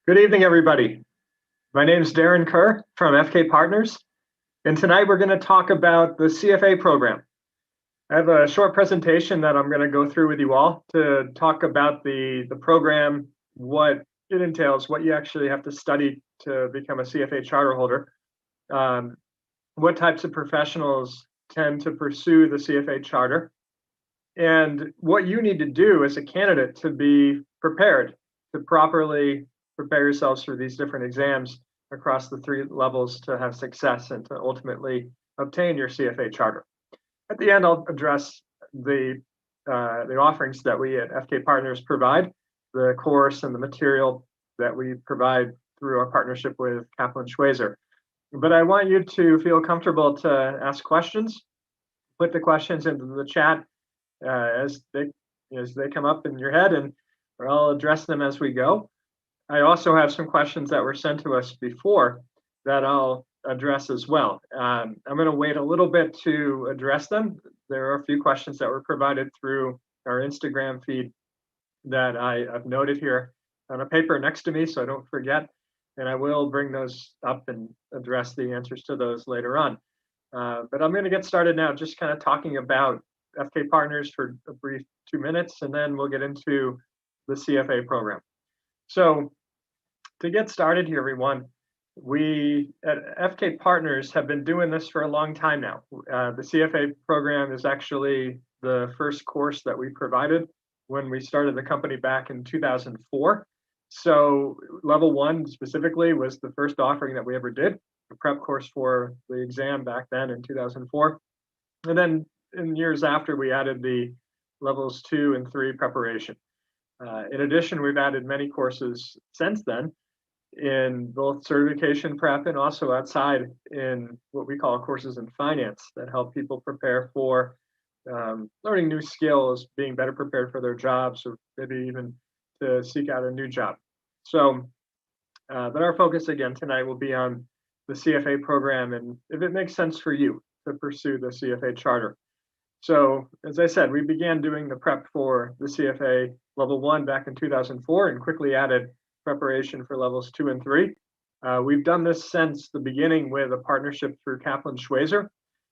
Good evening, everybody. My name is Darrin Kerr from FK Partners, and tonight we're going to talk about the CFA program. I have a short presentation that I'm going to go through with you all to talk about the program, what it entails, what you actually have to study to become a CFA charter holder, what types of professionals tend to pursue the CFA charter, and what you need to do as a candidate to be prepared to properly prepare yourselves for these different exams across the 3 levels to have success and to ultimately obtain your CFA charter. At the end, I'll address the offerings that we at FK Partners provide, the course and the material that we provide through our partnership with Kaplan Schweizer. But I want you to feel comfortable to ask questions, put the questions into the chat as they come up in your head, and I'll address them as we go. I also have some questions that were sent to us before that I'll address as well. I'm going to wait a little bit to address them. There are a few questions that were provided through our Instagram feed that I've noted here on a paper next to me so I don't forget, and I will bring those up and address the answers to those later on. But I'm going to get started now, just kind of talking about FK Partners for a brief 2 minutes, and then we'll get into the CFA program. So to get started here, everyone, we at FK Partners have been doing this for a long time now. The CFA program is actually the first course that we provided when we started the company back in 2004. So level 1 specifically was the first offering that we ever did, a prep course for the exam back then in 2004. And then in years after, we added the levels 2 and 3 preparation. In addition, we've added many courses since then in both certification prep and also outside in what we call courses in finance that help people prepare for learning new skills, being better prepared for their jobs, or maybe even to seek out a new job. So, but our focus again tonight will be on the CFA program and if it makes sense for you to pursue the CFA charter. So, as I said, we began doing the prep for the CFA level 1 back in 2004 and quickly added preparation for levels 2 and 3. We've done this since the beginning with a partnership through Kaplan Schweizer.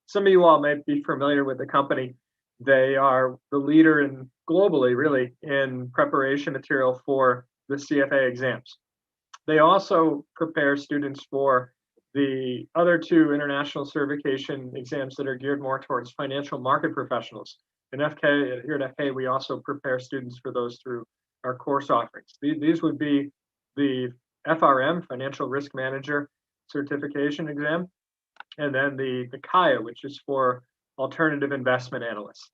Some of you all may be familiar with the company. They are the leader in globally, really, in preparation material for the CFA exams. They also prepare students for the other 2 international certification exams that are geared more towards financial market professionals. In FK, here at FK, we also prepare students for those through our course offerings. These would be the FRM, Financial Risk Manager Certification exam, and then the KIA, which is for Alternative Investment Analysts.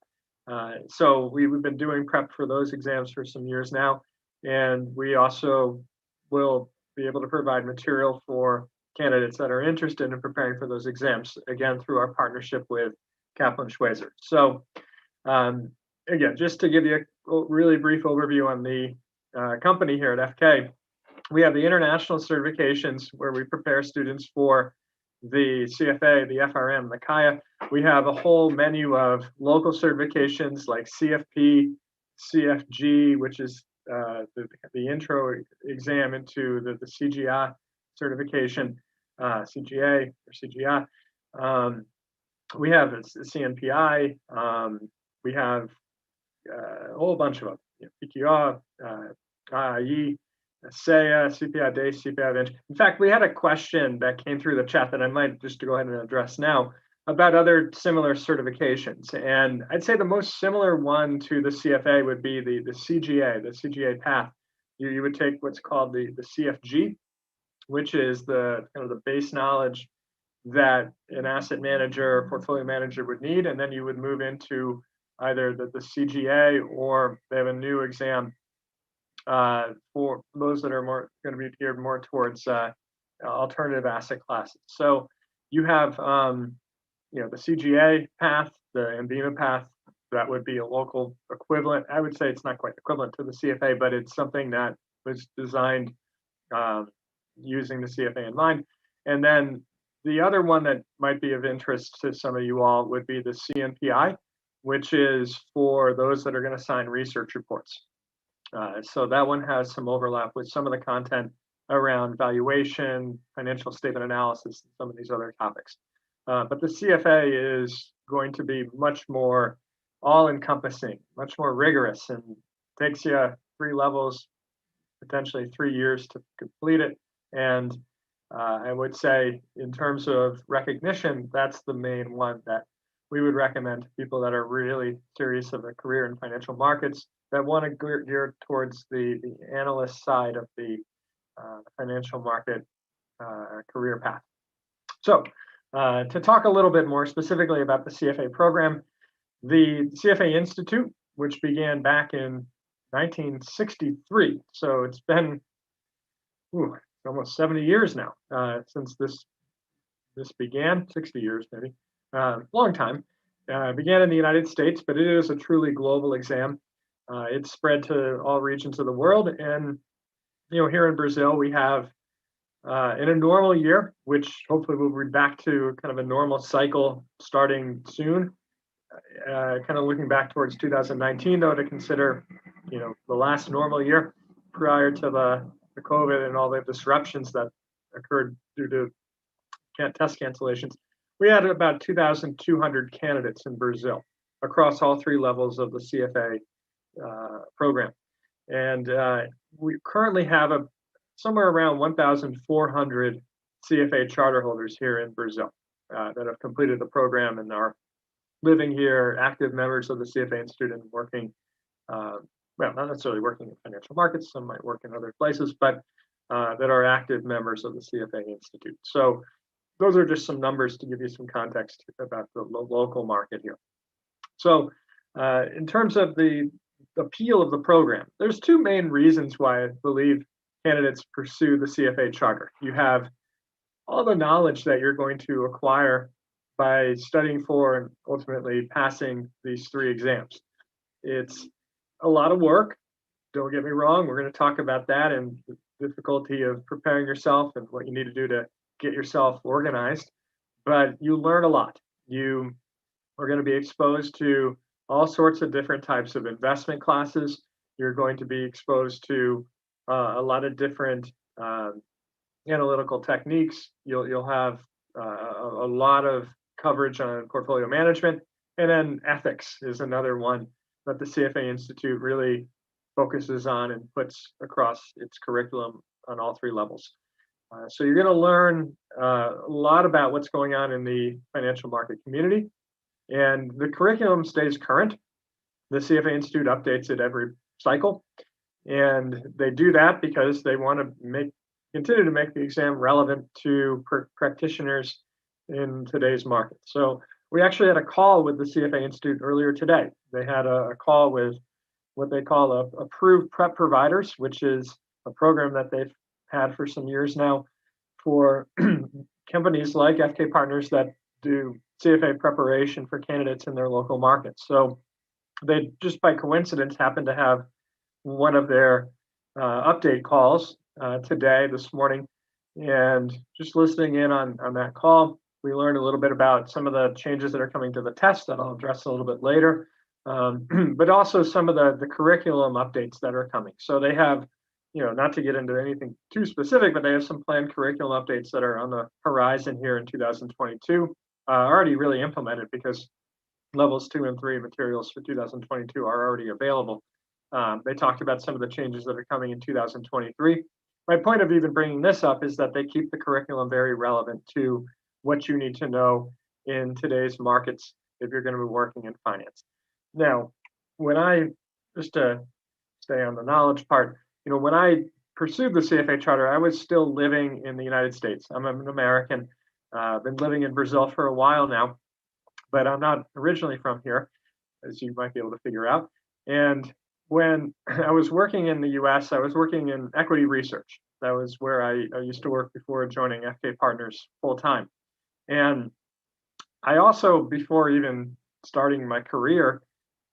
So we've been doing prep for those exams for some years now, and we also will be able to provide material for candidates that are interested in preparing for those exams, again, through our partnership with Kaplan Schweizer. So again, just to give you a really brief overview on the company here at FK, we have the international certifications where we prepare students for the CFA, the FRM, the KIA. We have a whole menu of local certifications like CFP, CFG, which is the intro exam into the CGI certification, CGA or CGI. We have a CNPI. We have a whole bunch of them, PQR, IIE, SEA, CPI Day, CPI Bench. In fact, we had a question that came through the chat that I might just go ahead and address now about other similar certifications. And I'd say the most similar one to the CFA would be the CGA, the CGA path. You would take what's called the CFG, which is the kind of the base knowledge that an asset manager or portfolio manager would need, and then you would move into either the CGA, or they have a new exam for those that are going to be geared more towards alternative asset classes. So you have the CGA path, the MBIMA path. That would be a local equivalent. I would say it's not quite equivalent to the CFA, but it's something that was designed using the CFA in mind. And then the other one that might be of interest to some of you all would be the CNPI, which is for those that are going to sign research reports. So that one has some overlap with some of the content around valuation, financial statement analysis, and some of these other topics. But the CFA is going to be much more all-encompassing, much more rigorous, and takes you 3 levels, potentially 3 years to complete it. And I would say, in terms of recognition, that's the main one that we would recommend to people that are really serious of a career in financial markets, that want to gear towards the analyst side of the financial market career path. So to talk a little bit more specifically about the CFA program, the CFA Institute, which began back in 1963, so it's been almost 70 years now since this began, 60 years maybe, long time. Began in the United States, but it is a truly global exam. It's spread to all regions of the world, and here in Brazil we have in a normal year, which hopefully we'll be back to kind of a normal cycle starting soon. Kind of looking back towards 2019, though, to consider the last normal year prior to the COVID and all the disruptions that occurred due to test cancellations. We had about 2,200 candidates in Brazil across all 3 levels of the CFA program. And we currently have somewhere around 1,400 CFA charter holders here in Brazil that have completed the program and are living here, active members of the CFA Institute, and working, well, not necessarily working in financial markets, some might work in other places, but that are active members of the CFA Institute. So those are just some numbers to give you some context about the local market here. So in terms of the appeal of the program, there's 2 main reasons why I believe candidates pursue the CFA charter. You have all the knowledge that you're going to acquire by studying for and ultimately passing these 3 exams. It's a lot of work, don't get me wrong. We're going to talk about that and the difficulty of preparing yourself and what you need to do to get yourself organized, but you learn a lot. You are going to be exposed to all sorts of different types of investment classes. You're going to be exposed to a lot of different analytical techniques. You'll have a lot of coverage on portfolio management, and then ethics is another one that the CFA Institute really focuses on and puts across its curriculum on all 3 levels. So you're going to learn a lot about what's going on in the financial market community, and the curriculum stays current. The CFA Institute updates it every cycle, and they do that because they want to continue to make the exam relevant to practitioners in today's market. So we actually had a call with the CFA Institute earlier today. They had a call with what they call approved prep providers, which is a program that they've had for some years now for companies like FK Partners that do CFA preparation for candidates in their local markets. So they just by coincidence happened to have one of their update calls this morning, and just listening in on that call, we learned a little bit about some of the changes that are coming to the test that I'll address a little bit later, but also some of the curriculum updates that are coming. So they have, not to get into anything too specific, but they have some planned curriculum updates that are on the horizon here in 2022, already really implemented because levels 2 and 3 materials for 2022 are already available. They talked about some of the changes that are coming in 2023. My point of even bringing this up is that they keep the curriculum very relevant to what you need to know in today's markets if you're going to be working in finance. Now, just to stay on the knowledge part, when I pursued the CFA charter, I was still living in the United States. I'm an American. I've been living in Brazil for a while now, but I'm not originally from here, as you might be able to figure out. And when I was working in the US, I was working in equity research. That was where I used to work before joining FK Partners full time. And I also, before even starting my career,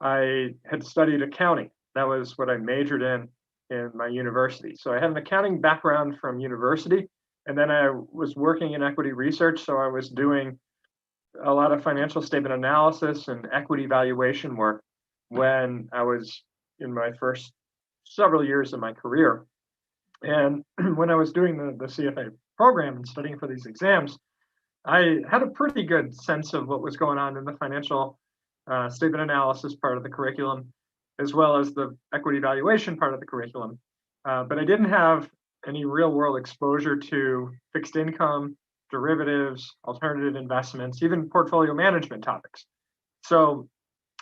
I had studied accounting. That was what I majored in my university. So I had an accounting background from university, and then I was working in equity research. So I was doing a lot of financial statement analysis and equity valuation work when I was in my first several years of my career. And when I was doing the CFA program and studying for these exams, I had a pretty good sense of what was going on in the financial statement analysis part of the curriculum, as well as the equity valuation part of the curriculum. But I didn't have any real world exposure to fixed income, derivatives, alternative investments, even portfolio management topics. So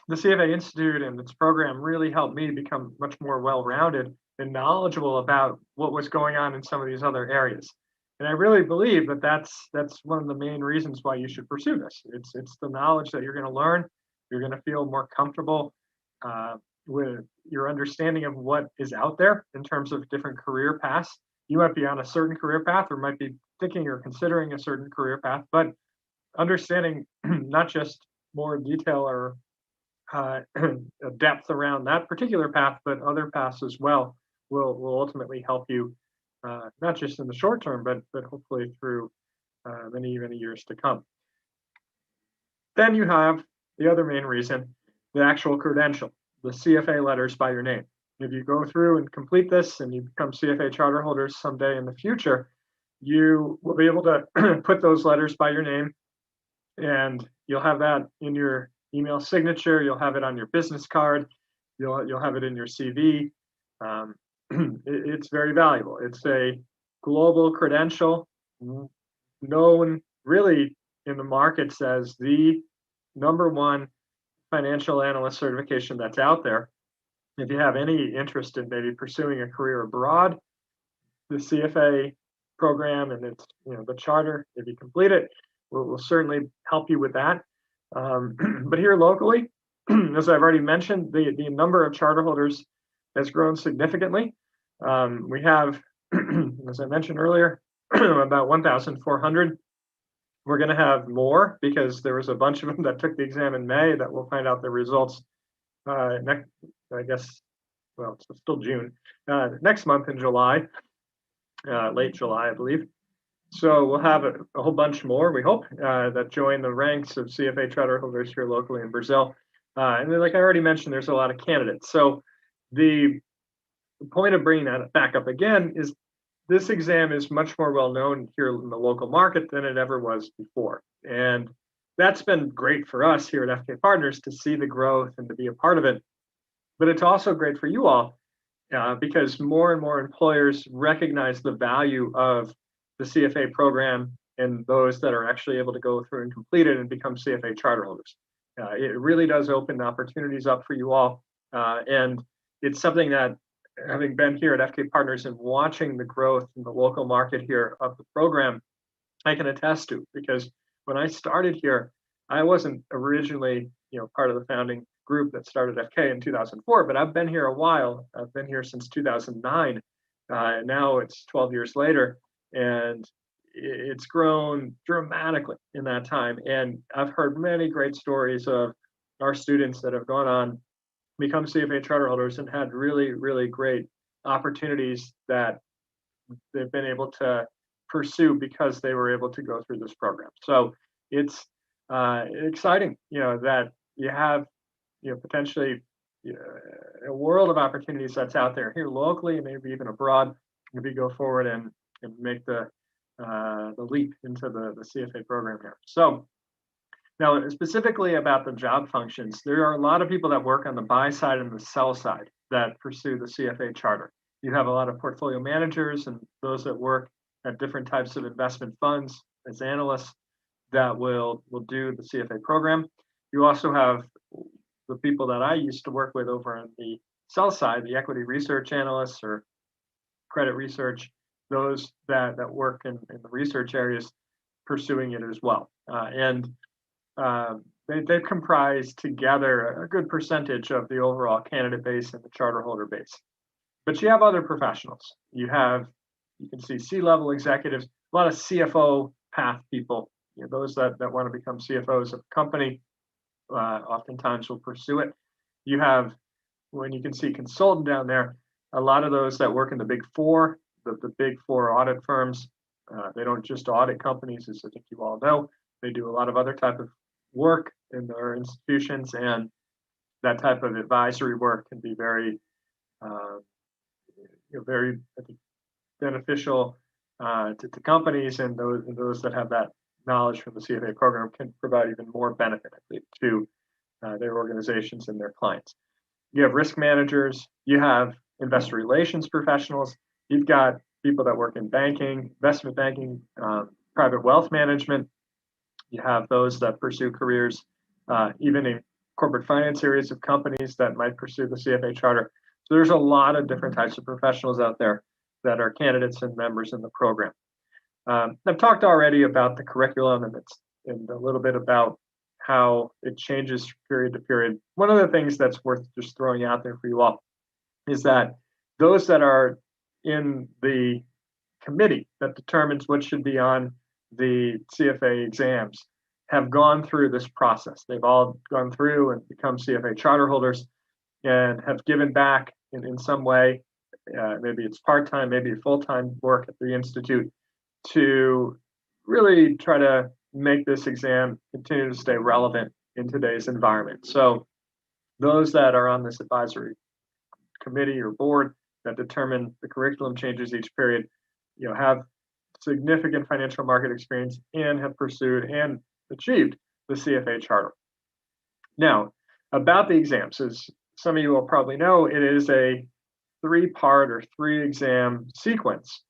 the CFA Institute and its program really helped me become much more well-rounded and knowledgeable about what was going on in some of these other areas. And I really believe that that's one of the main reasons why you should pursue this. It's the knowledge that you're going to learn. You're going to feel more comfortable with your understanding of what is out there in terms of different career paths. You might be on a certain career path, or might be thinking or considering a certain career path, but understanding not just more detail or depth around that particular path, but other paths as well will ultimately help you, not just in the short term, but hopefully through many years to come. Then you have the other main reason, the actual credential, the CFA letters by your name. If you go through and complete this and you become CFA charter holders someday in the future, you will be able to put those letters by your name, and you'll have that in your email signature. You'll have it on your business card. You'll have it in your CV. It's very valuable. It's a global credential, known really in the markets as the #1 financial analyst certification that's out there. If you have any interest in maybe pursuing a career abroad, the CFA program and its the charter, if you complete it, will certainly help you with that. But here locally, as I've already mentioned, the number of charter holders has grown significantly. We have, as I mentioned earlier, about 1,400. We're going to have more because there was a bunch of them that took the exam in May that we'll find out the results next, I guess, well, it's still June, next month in July, late July, I believe. So we'll have a whole bunch more, we hope, that join the ranks of CFA charter holders here locally in Brazil. And then, like I already mentioned, there's a lot of candidates. So the point of bringing that back up again is this exam is much more well known here in the local market than it ever was before. And that's been great for us here at FK Partners to see the growth and to be a part of it. But it's also great for you all because more and more employers recognize the value of the CFA program and those that are actually able to go through and complete it and become CFA charter holders. It really does open opportunities up for you all. And it's something that, having been here at FK Partners and watching the growth in the local market here of the program, I can attest to, because when I started here, I wasn't originally, part of the founding group that started FK in 2004, but I've been here a while. I've been here since 2009. Now it's 12 years later, and it's grown dramatically in that time. And I've heard many great stories of our students that have gone on, become CFA charter holders, and had really great opportunities that they've been able to pursue because they were able to go through this program. So it's exciting, that you have, potentially a world of opportunities that's out there here locally and maybe even abroad. Maybe go forward and make the leap into the CFA program here. So now, specifically about the job functions, there are a lot of people that work on the buy side and the sell side that pursue the CFA charter. You have a lot of portfolio managers and those that work at different types of investment funds as analysts that will do the CFA program. You also have the people that I used to work with over on the sell side, the equity research analysts or credit research, those that work in the research areas pursuing it as well. They comprise together a good percentage of the overall candidate base and the charter holder base. But you have other professionals. You can see C-level executives, a lot of CFO path people, those that want to become CFOs of a company, oftentimes will pursue it. You have, when you can see consultant down there, a lot of those that work in the big four, the big four audit firms. They don't just audit companies, as I think you all know. They do a lot of other type of work in their institutions, and that type of advisory work can be very, I think, beneficial to companies, and those that have that knowledge from the CFA program can provide even more benefit to their organizations and their clients. You have risk managers, you have investor relations professionals, you've got people that work in banking, investment banking, private wealth management. You have those that pursue careers even in corporate finance areas of companies that might pursue the CFA charter. So there's a lot of different types of professionals out there that are candidates and members in the program. I've talked already about the curriculum and a little bit about how it changes period to period. One of the things that's worth just throwing out there for you all is that those that are in the committee that determines what should be on the CFA exams have gone through this process. They've all gone through and become CFA charter holders and have given back in some way. Maybe it's part-time, maybe full-time work at the Institute to really try to make this exam continue to stay relevant in today's environment. So those that are on this advisory committee or board that determine the curriculum changes each period, have significant financial market experience and have pursued and achieved the CFA charter. Now, about the exams, as some of you will probably know, it is a 3-part or 3-exam sequence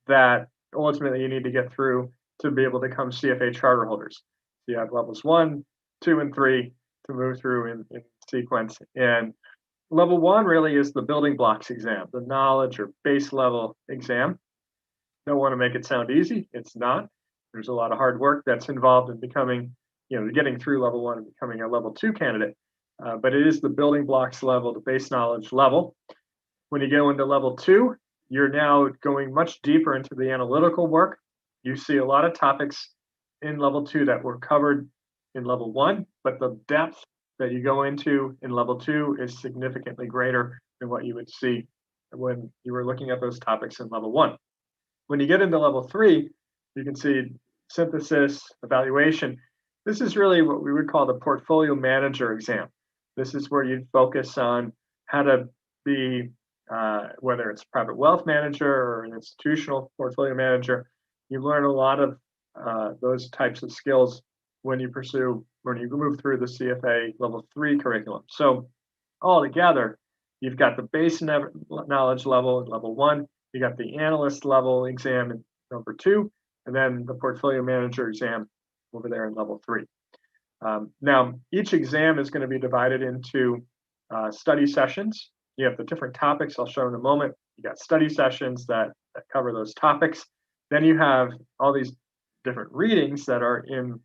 that ultimately you need to get through to be able to become CFA charter holders. So you have levels 1, 2, and 3 to move through in sequence. And level 1 really is the building blocks exam, the knowledge or base level exam. Don't want to make it sound easy. It's not. There's a lot of hard work that's involved in becoming, getting through level 1 and becoming a level 2 candidate. But it is the building blocks level, the base knowledge level. When you go into level 2, you're now going much deeper into the analytical work. You see a lot of topics in level 2 that were covered in level 1, but the depth that you go into in level 2 is significantly greater than what you would see when you were looking at those topics in level 1. When you get into level 3, you can see synthesis, evaluation. This is really what we would call the portfolio manager exam. This is where you'd focus on how to be, whether it's a private wealth manager or an institutional portfolio manager, you learn a lot of those types of skills when you move through the CFA level 3 curriculum. So altogether, you've got the base knowledge level in level 1, you got the analyst level exam in number 2, and then the portfolio manager exam over there in level 3. Now, each exam is going to be divided into study sessions. You have the different topics I'll show in a moment. You got study sessions that cover those topics. Then you have all these different readings that are in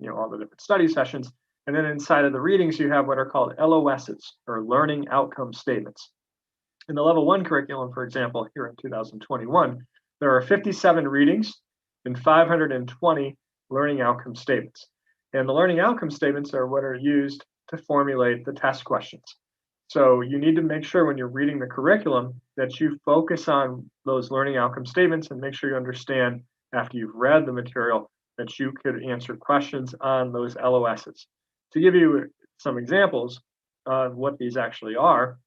all the different study sessions. And then inside of the readings, you have what are called LOSs, or learning outcome statements. In the level 1 curriculum, for example, here in 2021, there are 57 readings and 520 learning outcome statements. And the learning outcome statements are what are used to formulate the test questions. So you need to make sure when you're reading the curriculum that you focus on those learning outcome statements and make sure you understand after you've read the material that you could answer questions on those LOSs. To give you some examples of what these actually are,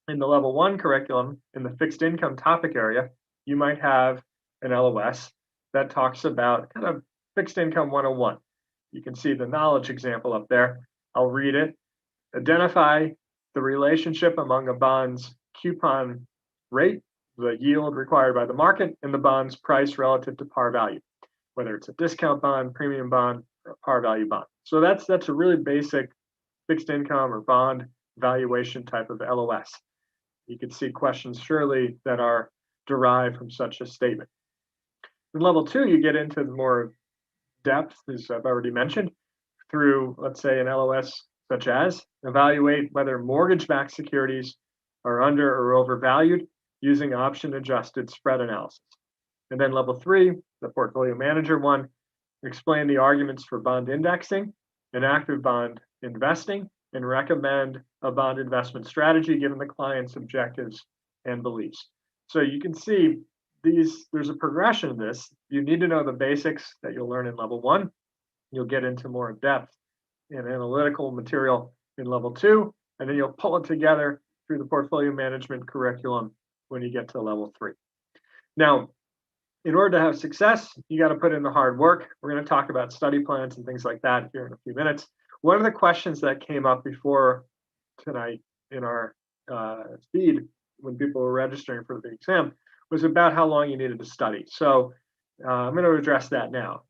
in the level 1 curriculum, in the fixed income topic area, you might have an LOS that talks about kind of fixed income 101. You can see the knowledge example up there. I'll read it. Identify the relationship among a bond's coupon rate, the yield required by the market, and the bond's price relative to par value, whether it's a discount bond, premium bond, or a par value bond. So that's a really basic fixed income or bond valuation type of LOS. You can see questions surely that are derived from such a statement. In level 2, you get into more depth, as I've already mentioned, through, let's say, an LOS such as evaluate whether mortgage-backed securities are under or overvalued using option-adjusted spread analysis. And then level 3, the portfolio manager one, explain the arguments for bond indexing and active bond investing and recommend a bond investment strategy given the client's objectives and beliefs. So you can see there's a progression of this. You need to know the basics that you'll learn in level 1. You'll get into more depth and analytical material in level 2, and then you'll pull it together through the portfolio management curriculum when you get to level 3. Now, in order to have success, you got to put in the hard work. We're going to talk about study plans and things like that here in a few minutes. One of the questions that came up before tonight in our feed when people were registering for the exam was about how long you needed to study. So I'm going to address that now.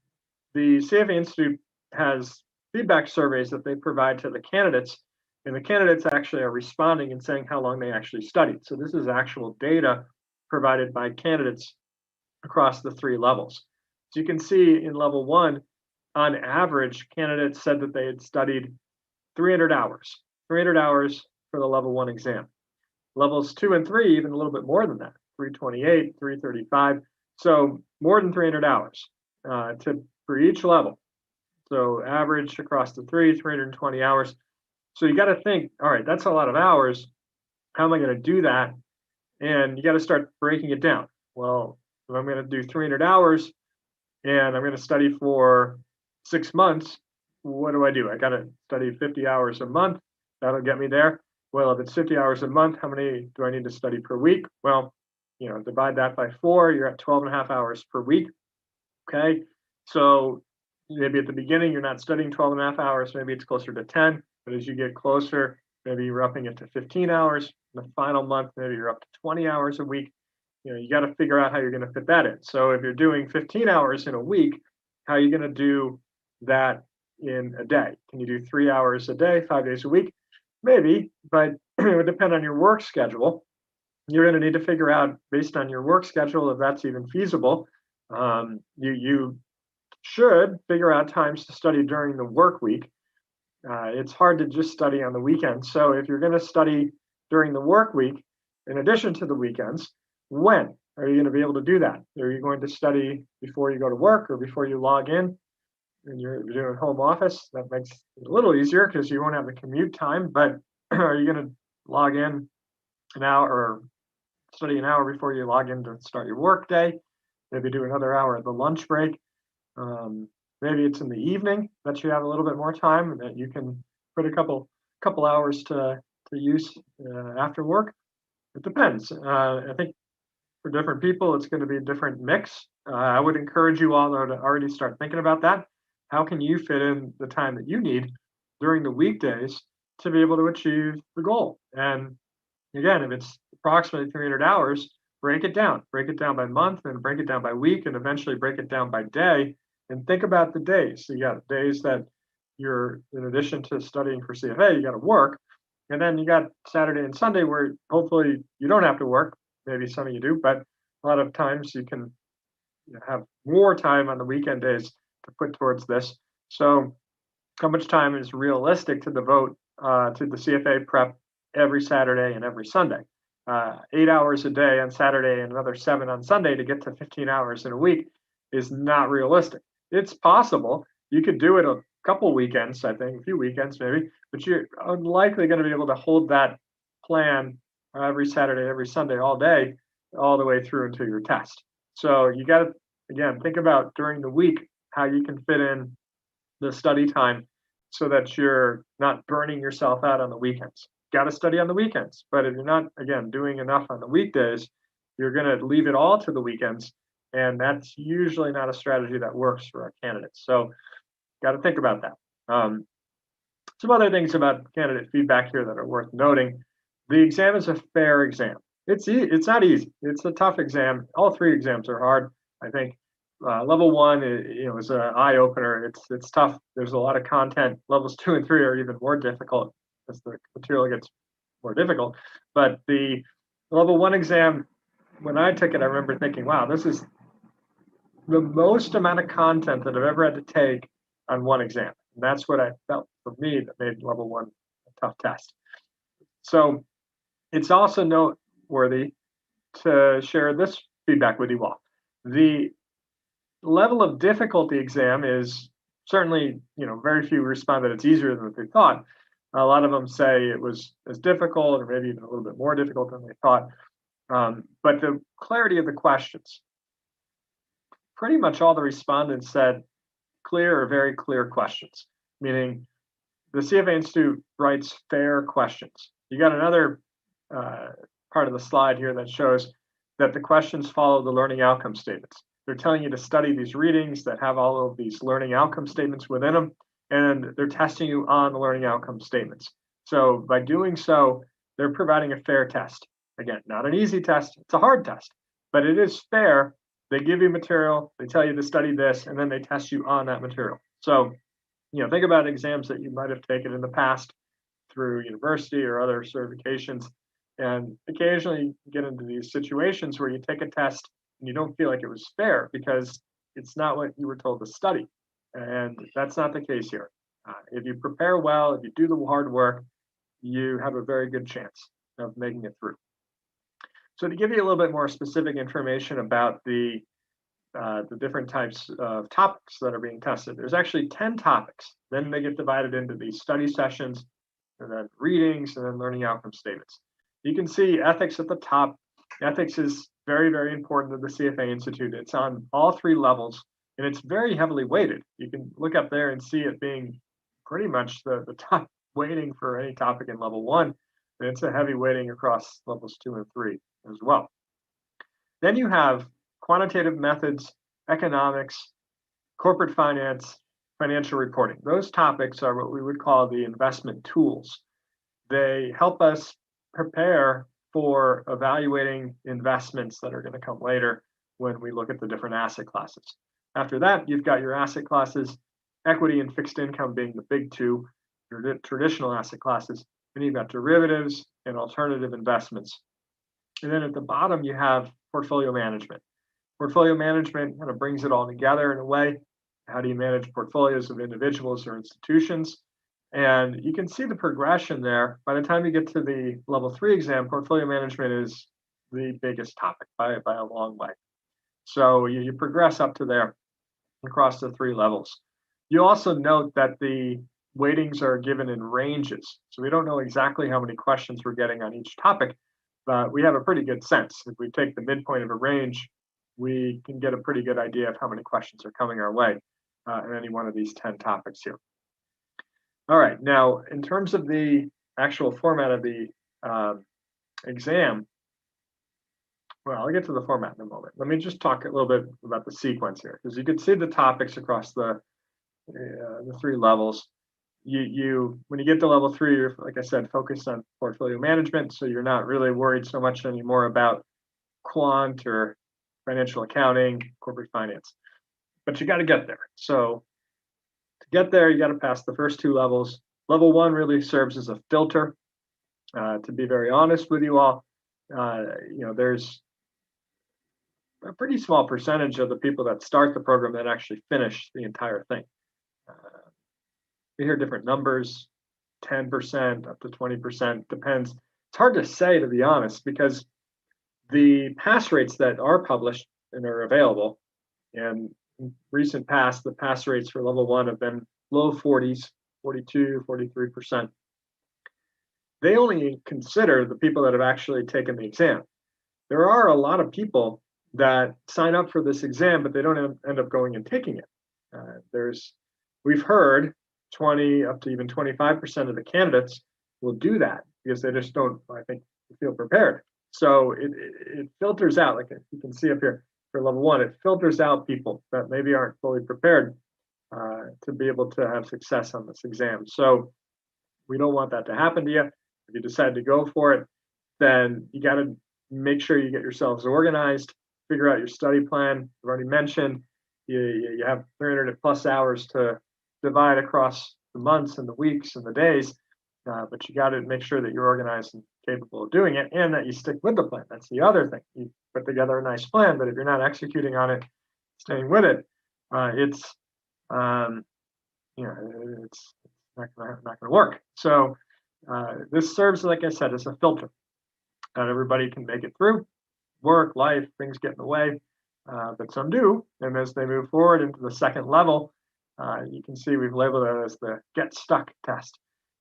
The CFA Institute has feedback surveys that they provide to the candidates, and the candidates actually are responding and saying how long they actually studied. So this is actual data provided by candidates across the 3 levels. So you can see in level 1, on average, candidates said that they had studied 300 hours for the level 1 exam. Levels 2 and 3, even a little bit more than that, 328, 335. So more than 300 hours for each level. So average across the 320 hours. So you got to think, all right, that's a lot of hours. How am I going to do that? And you got to start breaking it down. Well, if I'm going to do 300 hours and I'm going to study for 6 months, what do? I got to study 50 hours a month. That'll get me there. Well, if it's 50 hours a month, how many do I need to study per week? Well, divide that by 4, you're at 12 and a half hours per week. Okay. So maybe at the beginning, you're not studying 12 and a half hours. Maybe it's closer to 10. But as you get closer, maybe you're upping it to 15 hours. In the final month, maybe you're up to 20 hours a week. You got to figure out how you're going to fit that in. So if you're doing 15 hours in a week, how are you going to do that in a day? Can you do 3 hours a day, 5 days a week? Maybe, but it would depend on your work schedule. You're going to need to figure out, based on your work schedule, if that's even feasible. You should figure out times to study during the work week. It's hard to just study on the weekends. So if you're going to study during the work week, in addition to the weekends, when are you going to be able to do that? Are you going to study before you go to work or before you log in and you're doing home office? That makes it a little easier because you won't have the commute time, but are you going to log in an hour or study an hour before you log in to start your work day? Maybe do another hour at the lunch break. Maybe it's in the evening that you have a little bit more time and that you can put a couple hours to use after work. It depends. I think for different people, it's going to be a different mix. I would encourage you all, though, to already start thinking about that. How can you fit in the time that you need during the weekdays to be able to achieve the goal? And again, if it's approximately 300 hours, break it down by month and break it down by week and eventually break it down by day and think about the days. So you got days that you're, in addition to studying for CFA, you got to work. And then you got Saturday and Sunday where hopefully you don't have to work. Maybe some of you do, but a lot of times you can have more time on the weekend days to put towards this. So how much time is realistic to devote to the CFA prep every Saturday and every Sunday? 8 hours a day on Saturday and another 7 on Sunday to get to 15 hours in a week is not realistic. It's possible. You could do it a couple weekends, I think, a few weekends maybe, but you're unlikely going to be able to hold that plan every Saturday, every Sunday, all day, all the way through until your test. So you got to, again, think about during the week how you can fit in the study time so that you're not burning yourself out on the weekends. Got to study on the weekends, but if you're not, again, doing enough on the weekdays, you're going to leave it all to the weekends, and that's usually not a strategy that works for our candidates. So got to think about that. Some other things about candidate feedback here that are worth noting. The exam is a fair exam. It's not easy. It's a tough exam. All 3 exams are hard, I think. Level 1 is an eye opener. It's tough. There's a lot of content. Levels 2 and 3 are even more difficult as the material gets more difficult. But the level 1 exam, when I took it, I remember thinking, wow, this is the most amount of content that I've ever had to take on one exam. And that's what I felt for me that made level 1 a tough test. So it's also noteworthy to share this feedback with you all. The level of difficulty exam is certainly, very few respond that it's easier than what they thought. A lot of them say it was as difficult or maybe even a little bit more difficult than they thought. But the clarity of the questions, pretty much all the respondents said clear or very clear questions, meaning the CFA Institute writes fair questions. You got another part of the slide here that shows that the questions follow the learning outcome statements. They're telling you to study these readings that have all of these learning outcome statements within them, and they're testing you on the learning outcome statements. So by doing so, they're providing a fair test. Again, not an easy test, it's a hard test, but it is fair. They give you material, they tell you to study this, and then they test you on that material. So, think about exams that you might have taken in the past through university or other certifications. And occasionally you get into these situations where you take a test and you don't feel like it was fair because it's not what you were told to study. And that's not the case here. If you prepare well, if you do the hard work, you have a very good chance of making it through. So to give you a little bit more specific information about the different types of topics that are being tested, there's actually 10 topics. Then they get divided into these study sessions, and then readings, and then learning outcome statements. You can see ethics at the top. Ethics is very, very important to the CFA Institute. It's on all 3 levels, and it's very heavily weighted. You can look up there and see it being pretty much the top weighting for any topic in level 1, and it's a heavy weighting across levels 2 and 3 as well. Then you have quantitative methods, economics, corporate finance, financial reporting. Those topics are what we would call the investment tools. They help us prepare for evaluating investments that are going to come later when we look at the different asset classes. After that, you've got your asset classes, equity and fixed income being the big 2, your traditional asset classes. Then you've got derivatives and alternative investments. And then at the bottom, you have portfolio management. Portfolio management kind of brings it all together in a way. How do you manage portfolios of individuals or institutions? And you can see the progression there. By the time you get to the level 3 exam, portfolio management is the biggest topic by a long way. So you progress up to there across the 3 levels. You also note that the weightings are given in ranges. So we don't know exactly how many questions we're getting on each topic, but we have a pretty good sense. If we take the midpoint of a range, we can get a pretty good idea of how many questions are coming our way in any one of these 10 topics here. All right, now in terms of the actual format of the exam, well, I'll get to the format in a moment. Let me just talk a little bit about the sequence here, because you can see the topics across the 3 levels. When you get to level 3, you're, like I said, focused on portfolio management, so you're not really worried so much anymore about quant or financial accounting, corporate finance. But you got to get there. So to get there, you got to pass the first 2 levels. Level 1 really serves as a filter. To be very honest with you all, there's a pretty small percentage of the people that start the program that actually finish the entire thing. We hear different numbers, 10% up to 20%, depends. It's hard to say, to be honest, because the pass rates that are published and are available, and in recent past, the pass rates for level 1 have been low 40s, 42, 43%. They only consider the people that have actually taken the exam. There are a lot of people that sign up for this exam, but they don't end up going and taking it. We've heard 20 up to even 25% of the candidates will do that because they just don't, I think, feel prepared. So it filters out, like you can see up here for level 1, it filters out people that maybe aren't fully prepared to be able to have success on this exam. So we don't want that to happen to you. If you decide to go for it, then you got to make sure you get yourselves organized, figure out your study plan. I've already mentioned you have 300 plus hours to divide across the months and the weeks and the days, but you got to make sure that you're organized and capable of doing it, and that you stick with the plan. That's the other thing. You put together a nice plan, but if you're not executing on it, staying with it, it's not going to work. So this serves, like I said, as a filter. Not everybody can make it through. Work, life, things get in the way, but some do. And as they move forward into the second level, you can see we've labeled it as the get stuck test,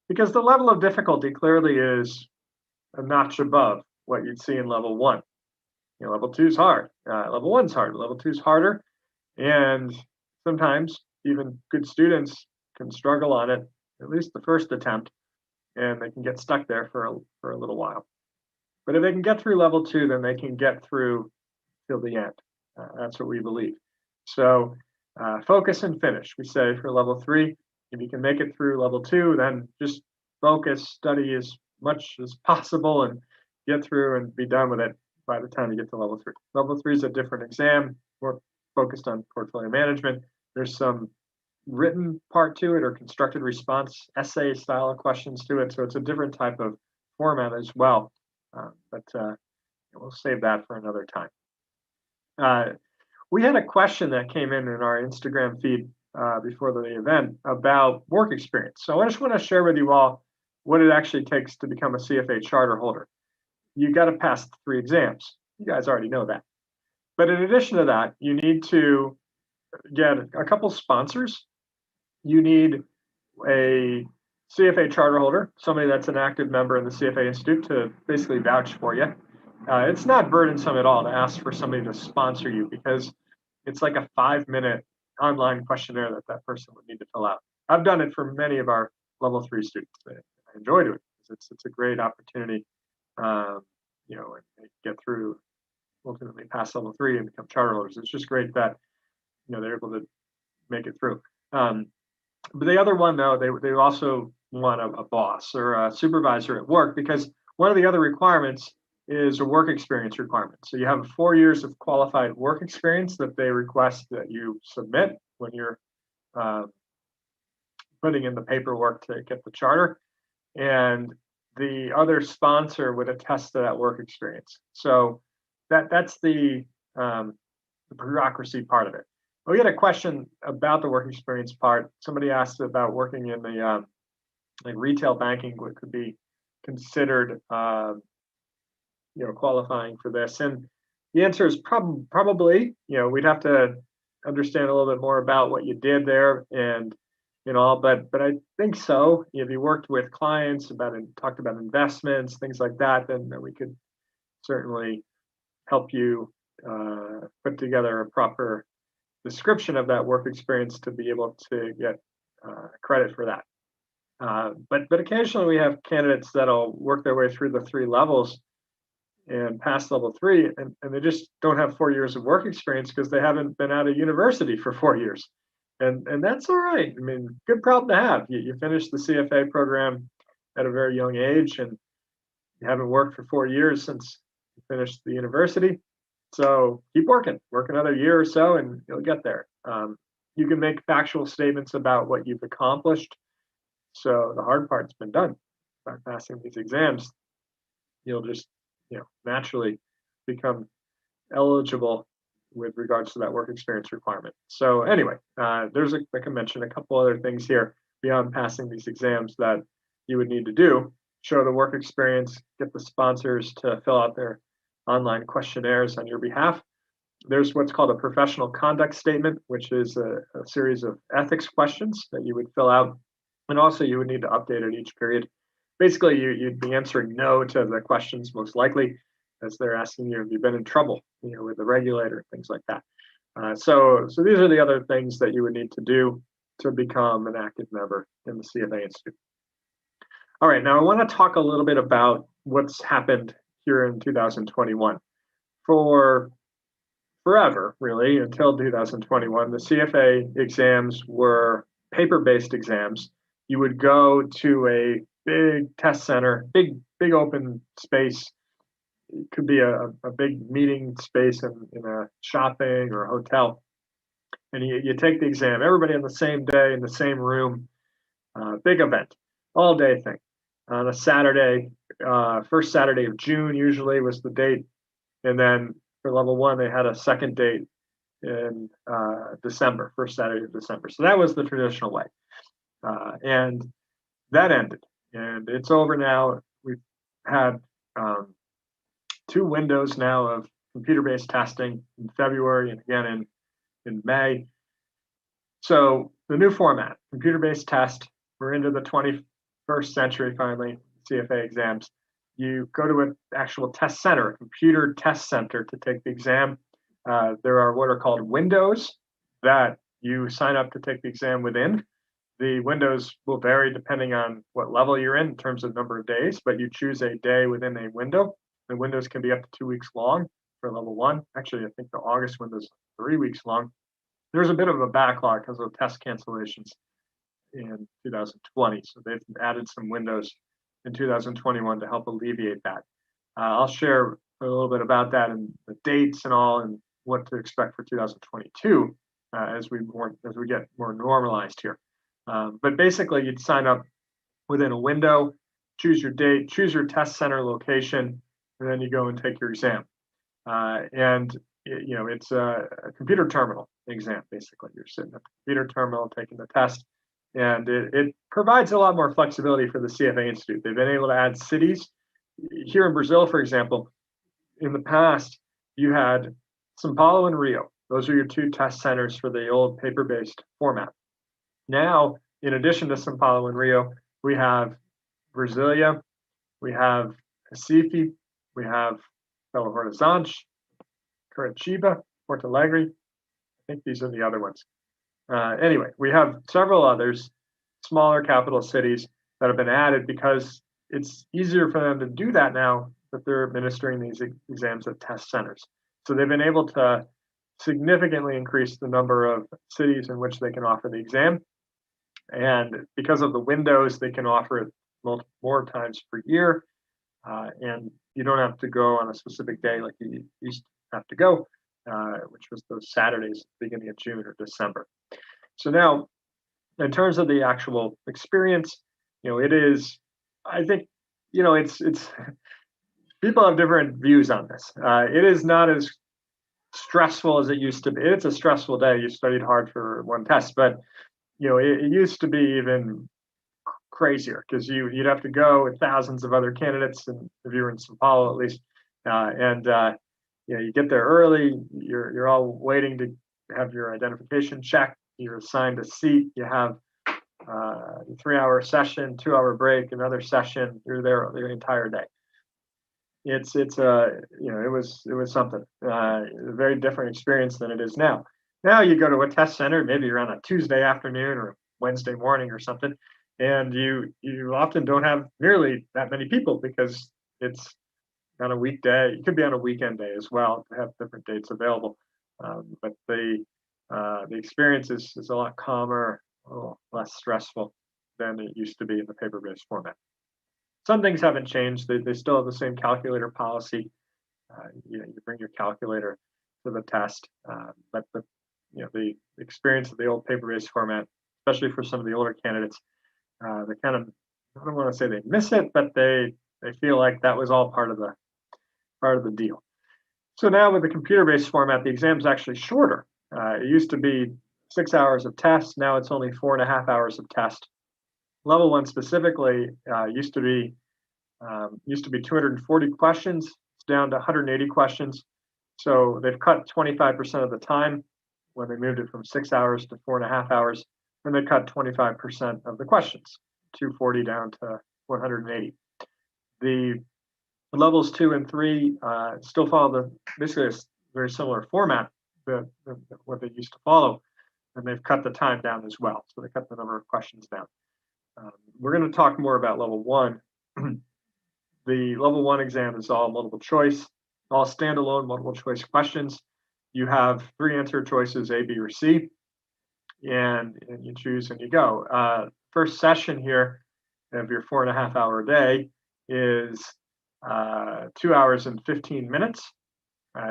because the level of difficulty clearly is a notch above what you'd see in level 1. Level 2 is hard. Level 1's hard. Level 2 is harder, and sometimes even good students can struggle on it, at least the first attempt, and they can get stuck there for a little while. But if they can get through level 2, then they can get through till the end. That's what we believe. So focus and finish. We say for level 3, if you can make it through level 2, then just focus, study as much as possible, and get through and be done with it by the time you get to level 3. Level 3 is a different exam, more focused on portfolio management. There's some written part to it or constructed response essay style of questions to it. So it's a different type of format as well. But we'll save that for another time. We had a question that came in our Instagram feed before the event about work experience. So I just want to share with you all what it actually takes to become a CFA charter holder. You got to pass 3 exams. You guys already know that. But in addition to that, you need to get a couple sponsors. You need a CFA charter holder, somebody that's an active member in the CFA Institute to basically vouch for you. It's not burdensome at all to ask for somebody to sponsor you because it's like a 5-minute online questionnaire that person would need to fill out. I've done it for many of our level 3 students. I enjoy doing it. It's a great opportunity, and get through, ultimately pass level 3 and become charter holders. It's just great that they're able to make it through. But the other one, though, they also want a boss or a supervisor at work, because one of the other requirements is a work experience requirement. So you have 4 years of qualified work experience that they request that you submit when you're putting in the paperwork to get the charter. And the other sponsor would attest to that work experience. So that's the bureaucracy part of it. We had a question about the work experience part. Somebody asked about working in the like retail banking, what could be considered qualifying for this. And the answer is probably, we'd have to understand a little bit more about what you did there and all, but I think so. If you worked with clients and talked about investments, things like that, then we could certainly help you put together a proper description of that work experience to be able to get credit for that. But occasionally we have candidates that'll work their way through the 3 levels and pass level 3, and they just don't have 4 years of work experience because they haven't been out of university for 4 years. And that's all right. I mean, good problem to have. You finish the CFA program at a very young age, and you haven't worked for 4 years since you finished the university. So keep work another year or so, and you'll get there. You can make factual statements about what you've accomplished. So the hard part's been done. By passing these exams, you'll just naturally become eligible with regards to that work experience requirement. So anyway, there's like I mentioned, a couple other things here beyond passing these exams that you would need to do. Show the work experience, get the sponsors to fill out their online questionnaires on your behalf. There's what's called a professional conduct statement, which is a series of ethics questions that you would fill out. And also you would need to update it each period. Basically, you'd be answering no to the questions most likely, as they're asking you, have you been in trouble, with the regulator, things like that. So these are the other things that you would need to do to become an active member in the CFA Institute. All right, now I want to talk a little bit about what's happened here in 2021. For forever, really, until 2021, the CFA exams were paper-based exams. You would go to a big test center, big open space. It could be a big meeting space in a shopping or a hotel. And you take the exam, everybody on the same day in the same room, big event, all day thing. On a Saturday, first Saturday of June usually was the date. And then for level 1, they had a second date in December, first Saturday of December. So that was the traditional way. And that ended. And it's over now. We've had 2 windows now of computer-based testing in February and again in May. So the new format, computer-based test, we're into the 21st century finally, CFA exams. You go to an actual test center, a computer test center to take the exam. There are what are called windows that you sign up to take the exam within. The windows will vary depending on what level you're in terms of number of days, but you choose a day within a window. The windows can be up to 2 weeks long for level 1. Actually, I think the August window is 3 weeks long. There's a bit of a backlog because of test cancellations in 2020. So they've added some windows in 2021 to help alleviate that. I'll share a little bit about that and the dates and all and what to expect for 2022 as we get more normalized here. But basically, you'd sign up within a window, choose your date, choose your test center location, and then you go and take your exam. It's a computer terminal exam. Basically, you're sitting at the computer terminal taking the test, and it provides a lot more flexibility for the CFA Institute. They've been able to add cities. Here in Brazil, for example, in the past, you had São Paulo and Rio. Those are your 2 test centers for the old paper-based format. Now, in addition to São Paulo and Rio, we have Brasilia, we have Recife, we have Belo Horizonte, Curitiba, Porto Alegre. I think these are the other ones. Anyway, we have several others, smaller capital cities that have been added because it's easier for them to do that now that they're administering these exams at test centers. So they've been able to significantly increase the number of cities in which they can offer the exam. And because of the windows, they can offer it more times per year. And you don't have to go on a specific day like you used to have to go, which was those Saturdays at the beginning of June or December. So now, in terms of the actual experience, it is, I think, it's people have different views on this. It is not as stressful as it used to be. It's a stressful day. You studied hard for one test, but it used to be even crazier because you'd have to go with thousands of other candidates, and if you were in São Paulo at least, you get there early. You're all waiting to have your identification checked. You're assigned a seat. You have a 3-hour session, 2-hour break, another session. You're there the entire day. It was something, a very different experience than it is now. Now you go to a test center, maybe you're on a Tuesday afternoon or Wednesday morning or something, and you often don't have nearly that many people because it's on a weekday. It could be on a weekend day as well to have different dates available. But the experience is a lot calmer, a little less stressful than it used to be in the paper-based format. Some things haven't changed. They still have the same calculator policy. You bring your calculator to the test, but the experience of the old paper-based format, especially for some of the older candidates, they kind of, I don't want to say they miss it, but they feel like that was all part of the deal. So now with the computer-based format, the exam is actually shorter. It used to be 6 hours of test. Now it's only 4.5 hours of test. Level 1 specifically used to be 240 questions. It's down to 180 questions. So they've cut 25% of the time when they moved it from 6 hours to 4.5 hours, and they cut 25% of the questions, 240 down to 180. The levels 2 and 3 still follow basically a very similar format to what they used to follow, and they've cut the time down as well. So they cut the number of questions down. We're going to talk more about level 1. The level 1 exam is all multiple choice, all standalone multiple choice questions. You have 3 answer choices, A, B, or C, and you choose and you go. First session here of your 4.5 hour day is 2 hours and 15 minutes.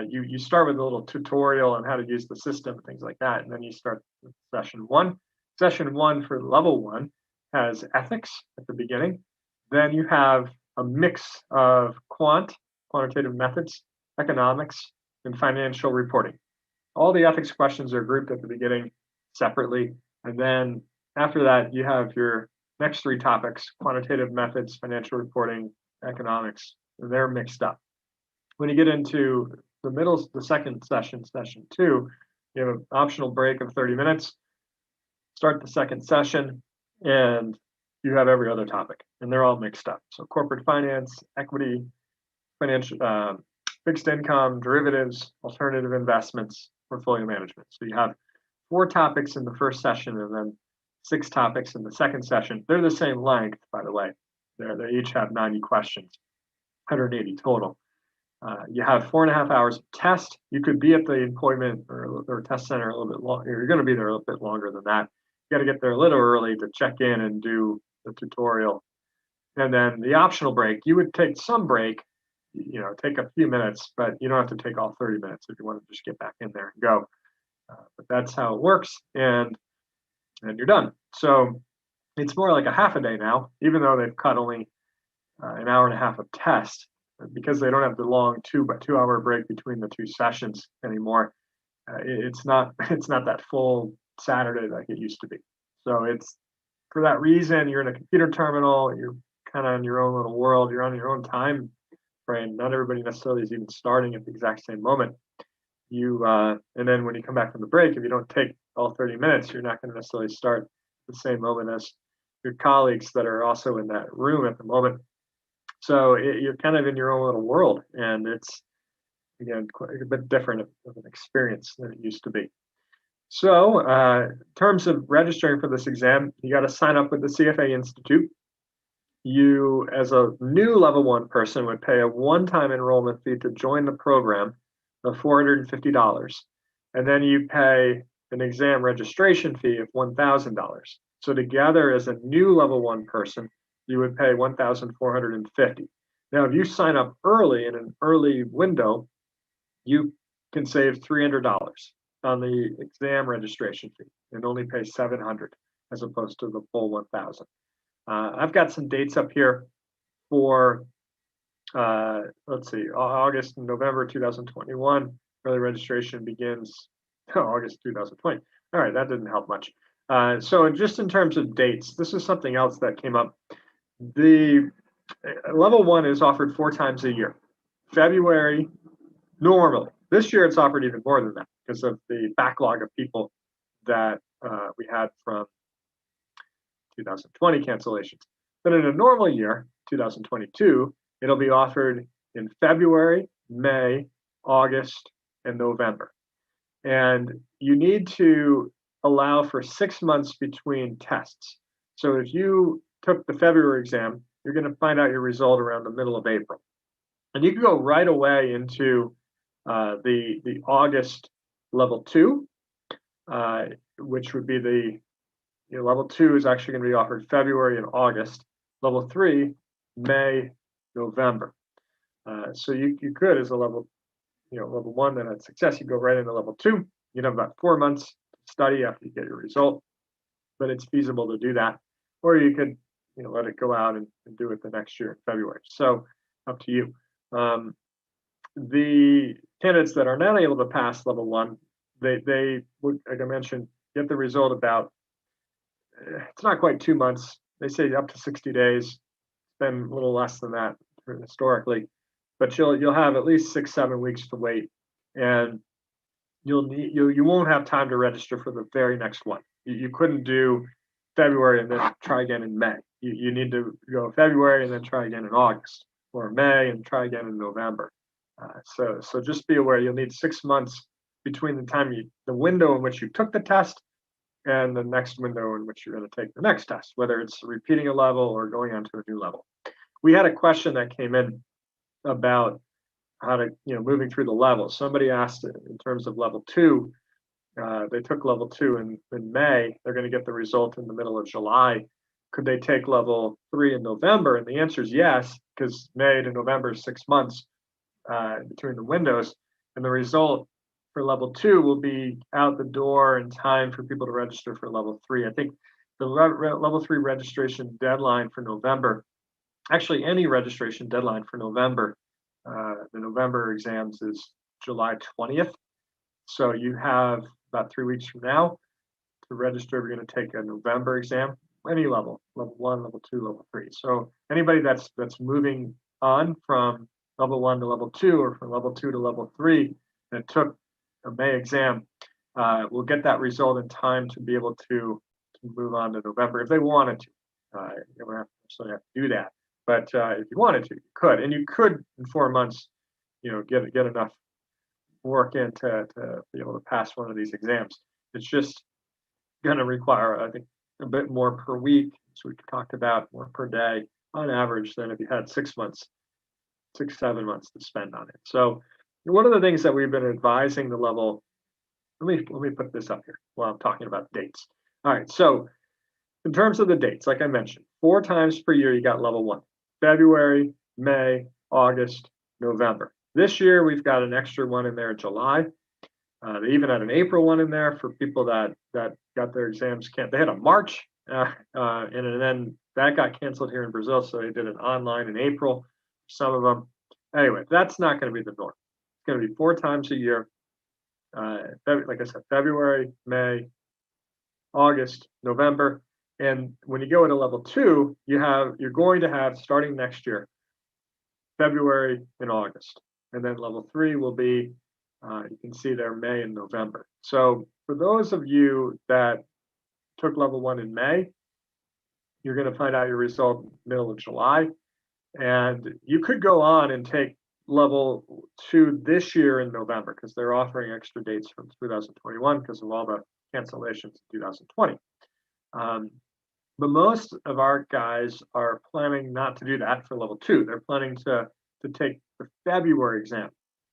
You start with a little tutorial on how to use the system, things like that, and then you start with session 1. Session 1 for level 1 has ethics at the beginning. Then you have a mix of quantitative methods, economics, and financial reporting. All the ethics questions are grouped at the beginning separately. And then after that, you have your next 3 topics, quantitative methods, financial reporting, economics. They're mixed up. When you get into the second session, session 2, you have an optional break of 30 minutes, start the second session, and you have every other topic, and they're all mixed up. So corporate finance, equity, financial, fixed income, derivatives, alternative investments, portfolio management. So you have 4 topics in the first session and then 6 topics in the second session. They're the same length, by the way. They each have 90 questions, 180 total. You have 4.5 hours of test. You could be at the employment or test center a little bit longer. You're going to be there a little bit longer than that. You got to get there a little early to check in and do the tutorial. And then the optional break, you would take some break, take a few minutes, but you don't have to take all 30 minutes if you want to just get back in there and go. But that's how it works, and you're done. So it's more like a half a day now, even though they've cut only an hour and a half of test, because they don't have the long 2-hour break between the two sessions anymore. It's not that full Saturday like it used to be. So it's for that reason, you're in a computer terminal, you're kind of in your own little world, you're on your own time frame. Not everybody necessarily is even starting at the exact same moment. And then when you come back from the break, if you don't take all 30 minutes, you're not going to necessarily start the same moment as your colleagues that are also in that room at the moment. So you're kind of in your own little world, and it's, again, quite a bit different of an experience than it used to be. So in terms of registering for this exam, you got to sign up with the CFA Institute. You, as a new level 1 person, would pay a one-time enrollment fee to join the program of $450. And then you pay an exam registration fee of $1,000. So together, as a new level 1 person, you would pay $1,450. Now, if you sign up early in an early window, you can save $300 on the exam registration fee and only pay $700 as opposed to the full $1,000. I've got some dates up here for, let's see, August and November 2021. Early registration begins August 2020. All right, that didn't help much. So just in terms of dates, this is something else that came up. The level 1 is offered 4 times a year. February, normally. This year it's offered even more than that because of the backlog of people that we had from 2020 cancellations. But in a normal year, 2022, it'll be offered in February, May, August, and November. And you need to allow for 6 months between tests. So if you took the February exam, you're going to find out your result around the middle of April. And you can go right away into the August level 2, which would be the level 2 is actually going to be offered February and August. Level 3, May, November. So you could, as a level 1 that had success, you go right into level 2. You'd have about 4 months to study after you get your result, but it's feasible to do that. Or you could let it go out and do it the next year in February. So up to you. The candidates that are not able to pass level 1, they would, like I mentioned, get the result about, it's not quite 2 months. They say up to 60 days. It's been a little less than that historically, but you'll have at least 6-7 weeks to wait, and you won't have time to register for the very next one. You couldn't do February and then try again in May. You need to go February and then try again in August, or May and try again in November. So just be aware you'll need 6 months between the time the window in which you took the test and the next window in which you're going to take the next test, whether it's repeating a level or going on to a new level. We had a question that came in about how to, moving through the levels. Somebody asked in terms of level 2, they took level 2 in May, they're going to get the result in the middle of July. Could they take level 3 in November? And the answer is yes, because May to November is 6 months between the windows, and the result for level 2 will be out the door in time for people to register for level 3. I think the level 3 registration deadline for November, actually any registration deadline for November, the November exams is July 20th. So you have about 3 weeks from now to register. We're going to take a November exam, any level 1, level 2, level 3. So anybody that's moving on from level 1 to level 2, or from level 2 to level 3, and took a May exam, will get that result in time to be able to move on to November if they wanted to. You don't necessarily have to do that, but if you wanted to, you could, and you could in 4 months, get enough work in to be able to pass one of these exams. It's just going to require, I think, a bit more per week, as we talked about, more per day on average than if you had 6 months 6, 7 months to spend on it. So one of the things that we've been advising the level, let me put this up here while I'm talking about dates. All right, so in terms of the dates, like I mentioned, 4 times per year you got level 1: February, May, August, November. This year we've got an extra one in there in July. They even had an April one in there for people that got their exams they had a March, and then that got canceled here in Brazil, so they did it online in April, some of them. Anyway, that's not going to be the norm. It's going to be 4 times a year. Like I said, February, May, August, November. And when you go into level 2, you're going to have, starting next year, February and August. And then level 3 will be, you can see there, May and November. So for those of you that took level 1 in May, you're going to find out your result middle of July. And you could go on and take level 2 this year in November, because they're offering extra dates from 2021 because of all the cancellations in 2020. But most of our guys are planning not to do that for level 2. They're planning to take the February exam,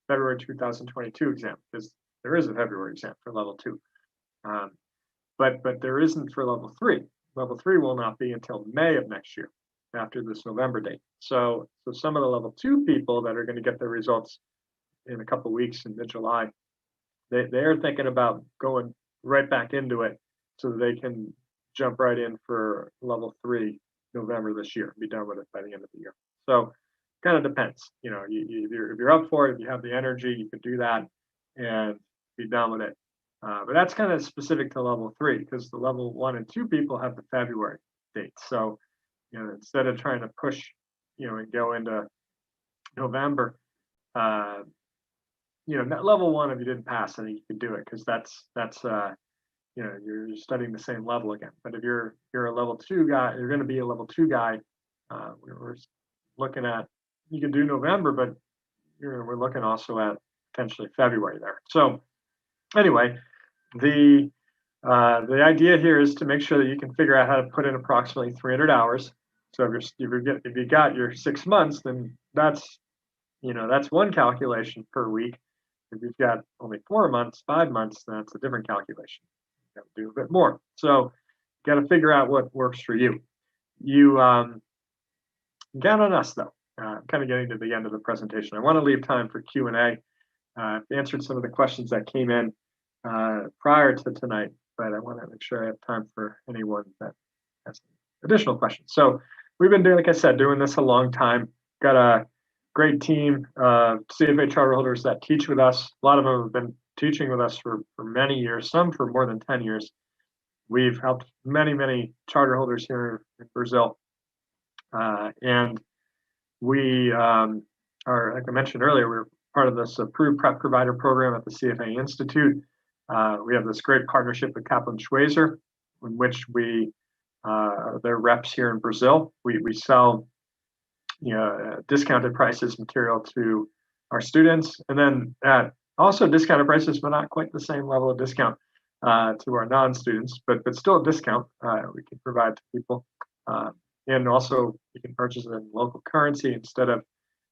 February 2022 exam, because there is a February exam for level 2. But there isn't for level 3. Level 3 will not be until May of next year, after this November date. So some of the level 2 people that are going to get their results in a couple of weeks in mid-July, they're thinking about going right back into it so that they can jump right in for level 3 November this year, be done with it by the end of the year. So kind of depends. You know, if you're up for it, if you have the energy, you could do that and be done with it. But that's kind of specific to level 3, because the level 1 and 2 people have the February dates. So, you know, instead of trying to push, you know, and go into November, you know, at level 1, if you didn't pass, I think you can do it, because that's you know, you're studying the same level again. But if you're a level 2 guy, you're going to be a level 2 guy. We're looking at, you can do November, but we're looking also at potentially February there. So anyway, the idea here is to make sure that you can figure out how to put in approximately 300 hours. So if you got your 6 months, then that's one calculation per week. If you've got only 4 months, 5 months, then that's a different calculation. You got to do a bit more. So you got to figure out what works for you. You count on us, though. I'm kind of getting to the end of the presentation. I want to leave time for Q&A. I've answered some of the questions that came in prior to tonight, but I want to make sure I have time for anyone that has additional questions. So we've been doing, like I said, doing this a long time. Got a great team of CFA charter holders that teach with us. A lot of them have been teaching with us for many years, some for more than 10 years. We've helped many charter holders here in Brazil. And we are, like I mentioned earlier, we're part of this approved prep provider program at the CFA Institute. We have this great partnership with Kaplan Schweizer, in which we are their reps here in Brazil. We sell discounted prices material to our students, and then at also discounted prices, but not quite the same level of discount to our non-students, but still a discount we can provide to people. And also you can purchase it in local currency instead of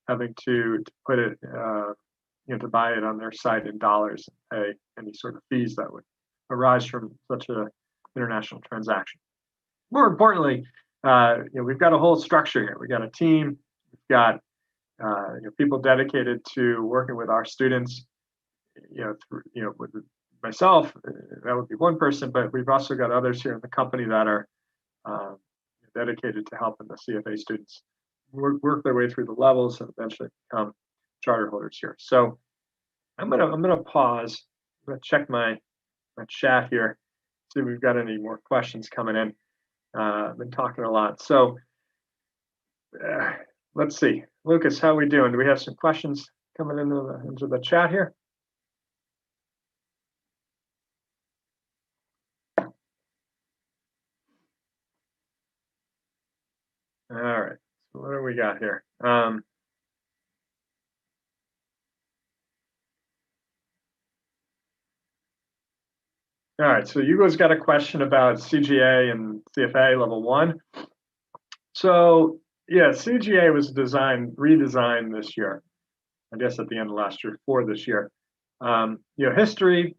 having to put it, to buy it on their site in dollars and pay any sort of fees that would arise from such an international transaction. More importantly, we've got a whole structure here. We've got a team. We've got people dedicated to working with our students. With myself, that would be one person, but we've also got others here in the company that are dedicated to helping the CFA students work their way through the levels and eventually become charter holders here. So I'm gonna pause. I'm gonna check my chat here, see if we've got any more questions coming in. I've been talking a lot, so let's see. Lucas, how are we doing? Do we have some questions coming into the chat here? All right, so what do we got here? All right, so Hugo's got a question about CGA and CFA level 1. So Yeah, CGA was redesigned this year. I guess at the end of last year for this year. Little history,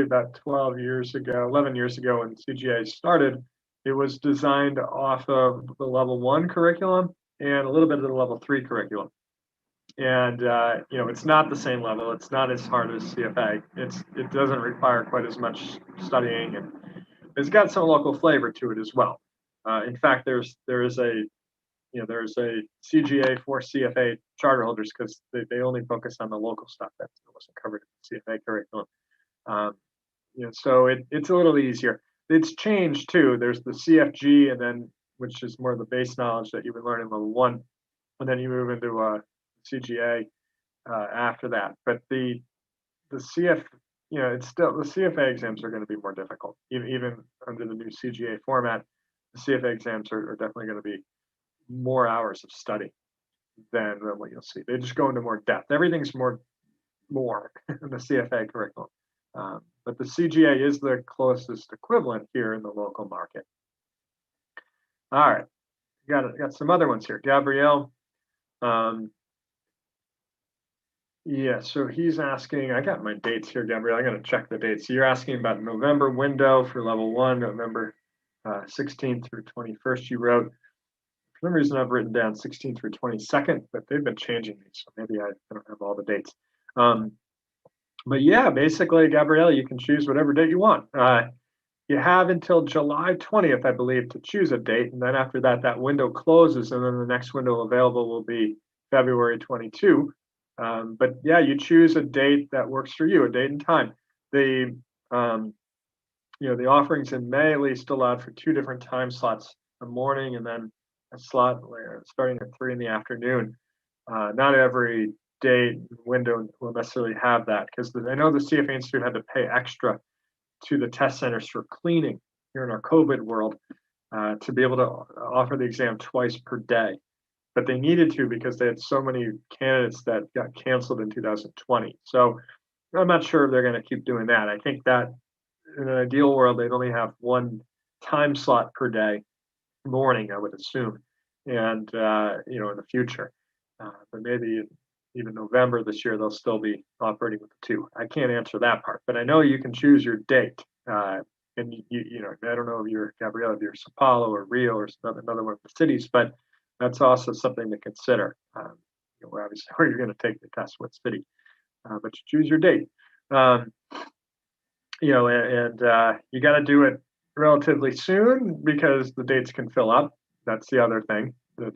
about 12 years ago, 11 years ago when CGA started, it was designed off of the level 1 curriculum and a little bit of the level 3 curriculum. And it's not the same level. It's not as hard as CFA. It doesn't require quite as much studying, and it's got some local flavor to it as well. In fact, there is a CGA for CFA charter holders because they only focus on the local stuff that wasn't covered in the CFA curriculum. So it's a little easier. It's changed too. There's the CFG, and then which is more of the base knowledge that you would learn in level 1, and then you move into CGA after that. But the CF, it's still the CFA exams are going to be more difficult, even under the new CGA format. The CFA exams are definitely going to be more hours of study than what you'll see. They just go into more depth. Everything's more in the CFA curriculum. But the CGA is the closest equivalent here in the local market. All right, got some other ones here. Gabrielle. Yeah, so he's asking, I got my dates here, Gabrielle. I got to check the dates. So you're asking about November window for level 1, November 16th through 21st, you wrote. For some reason, I've written down 16th through 22nd, but they've been changing these, so maybe I don't have all the dates. But yeah, basically, Gabrielle, you can choose whatever date you want. You have until July 20th, I believe, to choose a date, and then after that, that window closes, and then the next window available will be February 22. But yeah, you choose a date that works for you, a date and time. The the offerings in May at least allowed for 2 different time slots, a morning and then a slot starting at 3 in the afternoon. Not every date window will necessarily have that because I know the CFA Institute had to pay extra to the test centers for cleaning here in our COVID world to be able to offer the exam twice per day. But they needed to because they had so many candidates that got canceled in 2020. So I'm not sure if they're going to keep doing that. I think that in an ideal world, they'd only have 1 time slot per day, morning, I would assume, and in the future. But maybe even November this year, they'll still be operating with the 2. I can't answer that part, but I know you can choose your date. And I don't know if you're Gabrielle, if you're Sao Paulo or Rio or another one of the cities, but that's also something to consider. Obviously where you're going to take the test, what city, but you choose your date. And you got to do it relatively soon because the dates can fill up. That's the other thing. You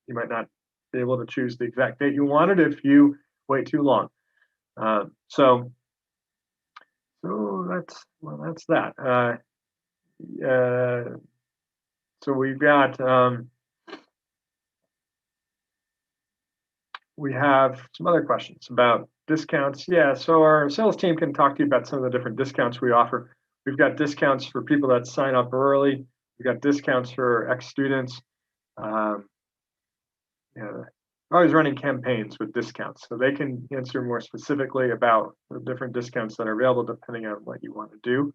might not be able to choose the exact date you wanted if you wait too long. So that's that. So we've got we have some other questions about discounts. Yeah, so our sales team can talk to you about some of the different discounts we offer. We've got discounts for people that sign up early. We've got discounts for ex-students. We're always running campaigns with discounts, so they can answer more specifically about the different discounts that are available depending on what you want to do.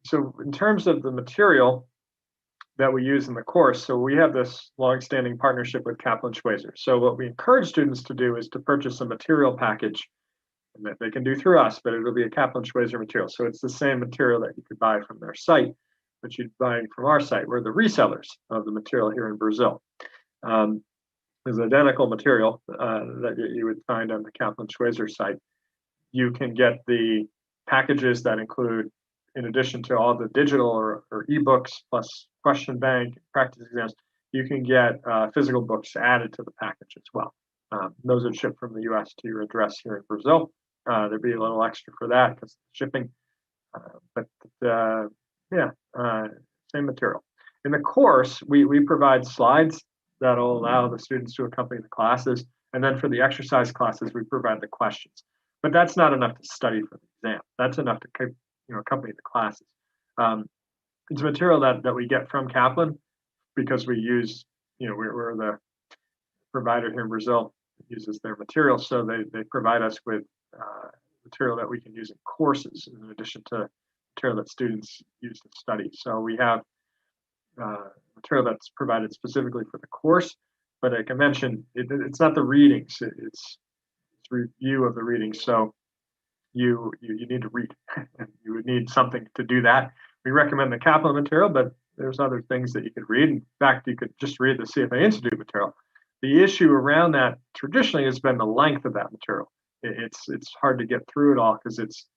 So in terms of the material that we use in the course, so we have this long-standing partnership with Kaplan Schweizer. So what we encourage students to do is to purchase a material package that they can do through us, but it'll be a Kaplan Schweizer material. So it's the same material that you could buy from their site, but you'd buy from our site. We're the resellers of the material here in Brazil. There's identical material that you would find on the Kaplan Schweizer site. You can get the packages that include, in addition to all the digital or ebooks plus question bank, practice exams, you can get physical books added to the package as well. Those are shipped from the US to your address here in Brazil. There'd be a little extra for that because shipping, same material. In the course, we provide slides that'll allow the students to accompany the classes. And then for the exercise classes, we provide the questions. But that's not enough to study for the exam. That's enough to accompany the classes. It's material that we get from Kaplan because we use, we're the provider here in Brazil that uses their material. So they provide us with material that we can use in courses in addition to material that students use to study. So we have material that's provided specifically for the course. But like I mentioned, it's not the readings; it's review of the readings. So you need to read, and you would need something to do that. We recommend the Kaplan material, but there's other things that you could read. In fact, you could just read the CFA Institute material. The issue around that traditionally has been the length of that material. It's hard to get through it all because it's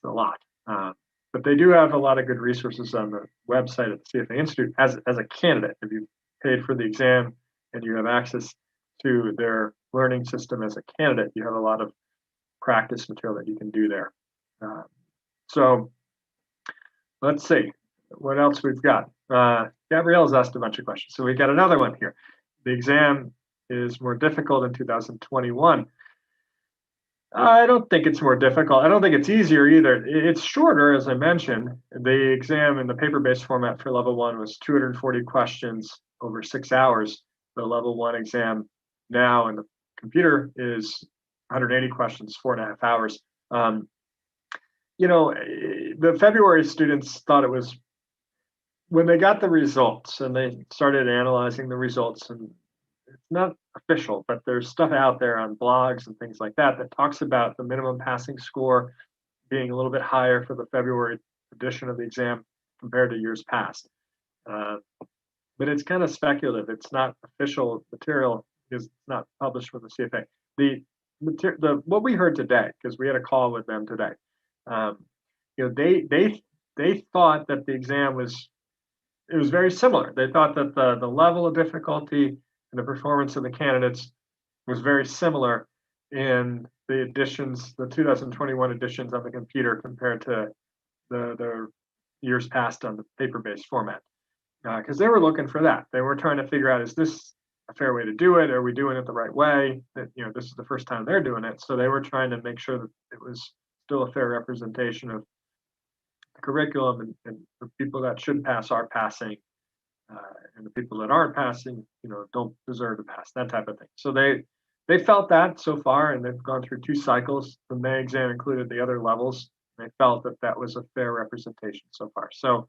a lot. But they do have a lot of good resources on the website at the CFA Institute as a candidate. If you paid for the exam and you have access to their learning system as a candidate, you have a lot of practice material that you can do there. So let's see what else we've got. Gabrielle's asked a bunch of questions. So we got another one here. The exam is more difficult in 2021. I don't think it's more difficult. I don't think it's easier either. It's shorter, as I mentioned. The exam in the paper-based format for level 1 was 240 questions over 6 hours. The level 1 exam now in the computer is 180 questions, 4.5 hours. The February students thought it was, when they got the results and they started analyzing the results, and it's not official, but there's stuff out there on blogs and things like that that talks about the minimum passing score being a little bit higher for the February edition of the exam compared to years past. But it's kind of speculative. It's not official material because it's not published with the CFA. What we heard today, because we had a call with them today, they thought that the exam was very similar. They thought that the level of difficulty and the performance of the candidates was very similar in the editions, the 2021 editions on the computer compared to the years past on the paper-based format. Because they were looking for that. They were trying to figure out, is this a fair way to do it? Are we doing it the right way? That this is the first time they're doing it, so they were trying to make sure that it was still a fair representation of the curriculum, and the people that should pass are passing, and the people that aren't passing, don't deserve to pass, that type of thing. So they felt that so far, and they've gone through 2 cycles. The May exam included the other levels. They felt that that was a fair representation so far. So,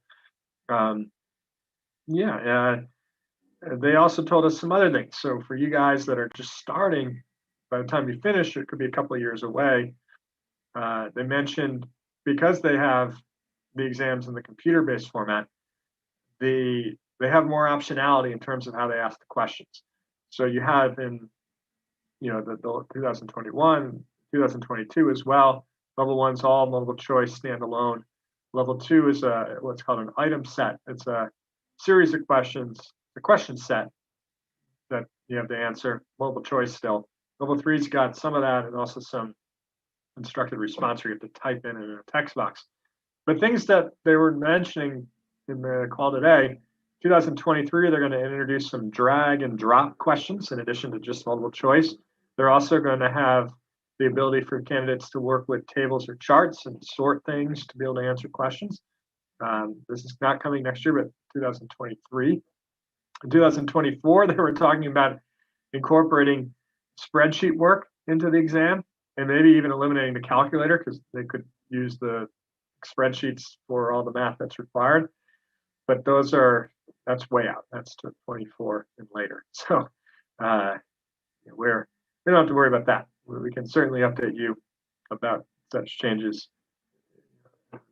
they also told us some other things. So for you guys that are just starting, by the time you finish, it could be a couple of years away. They mentioned, because they have the exams in the computer-based format, they have more optionality in terms of how they ask the questions. So you have in the 2021, 2022 as well. Level 1's all multiple choice, standalone. Level 2 is what's called an item set. It's a series of questions, the question set that you have to answer, multiple choice still. Level 3's got some of that, and also some instructed response where you have to type in a text box. But things that they were mentioning in the call today, 2023, they're going to introduce some drag and drop questions in addition to just multiple choice. They're also going to have the ability for candidates to work with tables or charts and sort things to be able to answer questions. This is not coming next year, but 2023. In 2024, they were talking about incorporating spreadsheet work into the exam, and maybe even eliminating the calculator, because they could use the spreadsheets for all the math that's required. But that's way out. That's to 24 and later. So we don't have to worry about that. We can certainly update you about such changes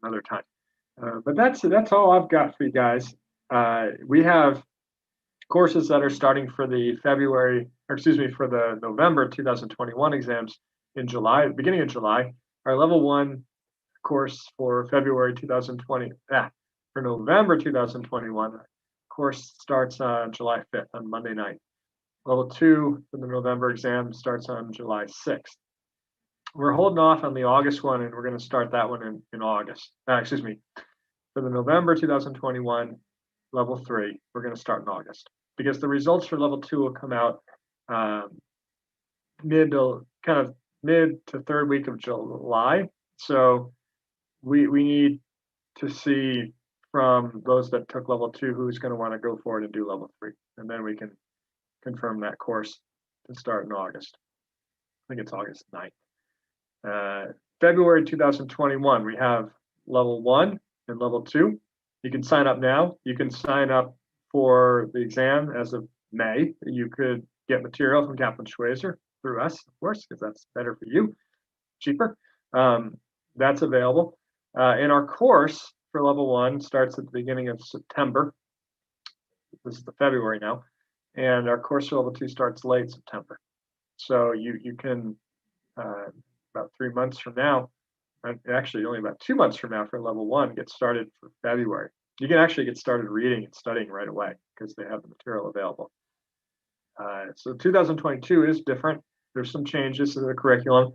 another time. But that's all I've got for you guys. We have courses that are starting for the for the November 2021 exams in July, beginning of July. Our level 1 course for February 2020, for November 2021 course starts on July 5th, on Monday night. Level 2 for the November exam starts on July 6th. We're holding off on the August one, and we're going to start that one in August. For the November 2021 level 3, we're going to start in August, because the results for level 2 will come out mid to third week of July. So we need to see from those that took level 2 who's going to want to go forward and do level 3, and then we can confirm that course to start in August. I think it's August 9th. February 2021, we have level 1 and level 2. You can sign up now. You can sign up for the exam as of May. You could get material from Kaplan Schweizer through us, of course, because that's better for you, cheaper. That's available. And our course for level 1 starts at the beginning of September. This is the February now. And our course for level 2 starts late September. So you can, about 3 months from now, actually only about 2 months from now for level 1, get started for February. You can actually get started reading and studying right away because they have the material available. So 2022 is different. There's some changes to the curriculum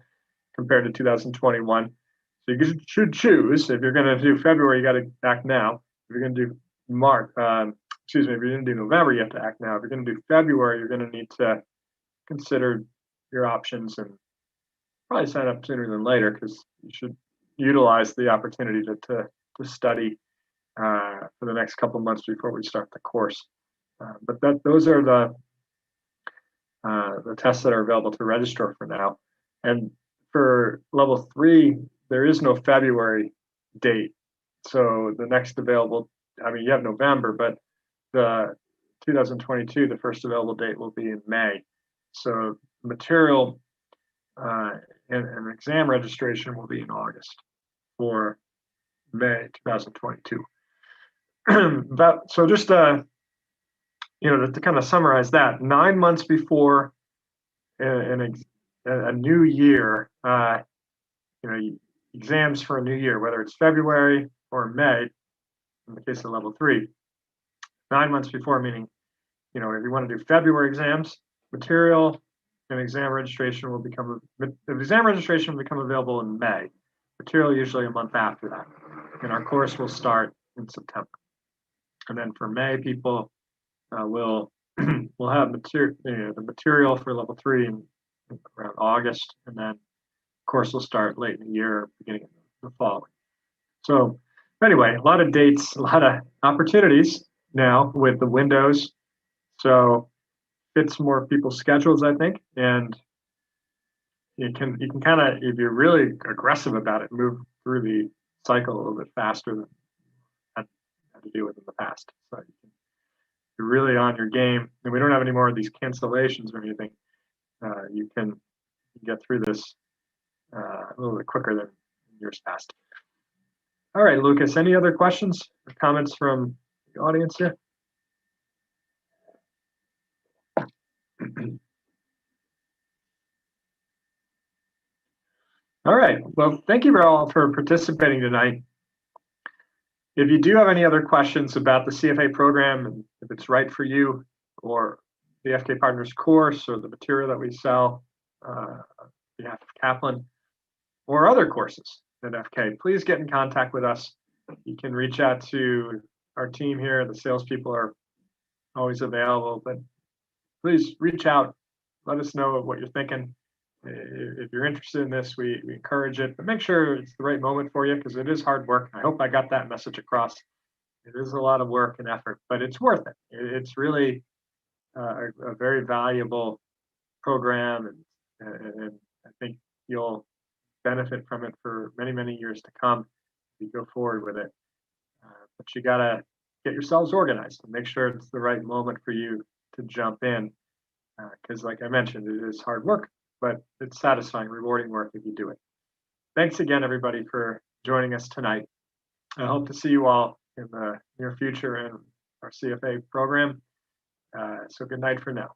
compared to 2021. So you should choose. If you're going to do February, you got to act now. If you're going to do if you're going to do November, you have to act now. If you're going to do February, you're going to need to consider your options and probably sign up sooner than later because you should utilize the opportunity to study for the next couple months before we start the course. But those are the tests that are available to register for now. And for level 3, there is no February date. So the next available, you have November, but the 2022, the first available date will be in May. So material and exam registration will be in August for May 2022. So just to kind of summarize that, 9 months before a new year, exams for a new year, whether it's February or May, in the case of level 3, 9 months before, meaning, if you want to do February exams, material and exam registration will become available in May. Material usually a month after that, and our course will start in September. And then for May, people will have the material for level 3 in around August, and then course will start late in the year, beginning of the following. So anyway, a lot of dates, a lot of opportunities now with the windows. So fits more people's schedules, I think, and you can kind of, if you're really aggressive about it, move through the cycle a little bit faster than I had to do with in the past. So you're really on your game, and we don't have any more of these cancellations or anything. You can get through this a little bit quicker than years past. All right, Lucas, any other questions or comments from the audience here? All right, well, thank you all for participating tonight. If you do have any other questions about the CFA program, and if it's right for you, or the FK Partners course, or the material that we sell on behalf of Kaplan, or other courses at FK, please get in contact with us. You can reach out to our team here. The salespeople are always available, but please reach out. Let us know what you're thinking. If you're interested in this, we encourage it, but make sure it's the right moment for you because it is hard work. I hope I got that message across. It is a lot of work and effort, but it's worth it. It's really a very valuable program, and I think you'll benefit from it for many, many years to come if you go forward with it. But you got to get yourselves organized and make sure it's the right moment for you to jump in because, like I mentioned, it is hard work, but it's satisfying, rewarding work if you do it. Thanks again, everybody, for joining us tonight. I hope to see you all in the near future in our CFA program. So good night for now.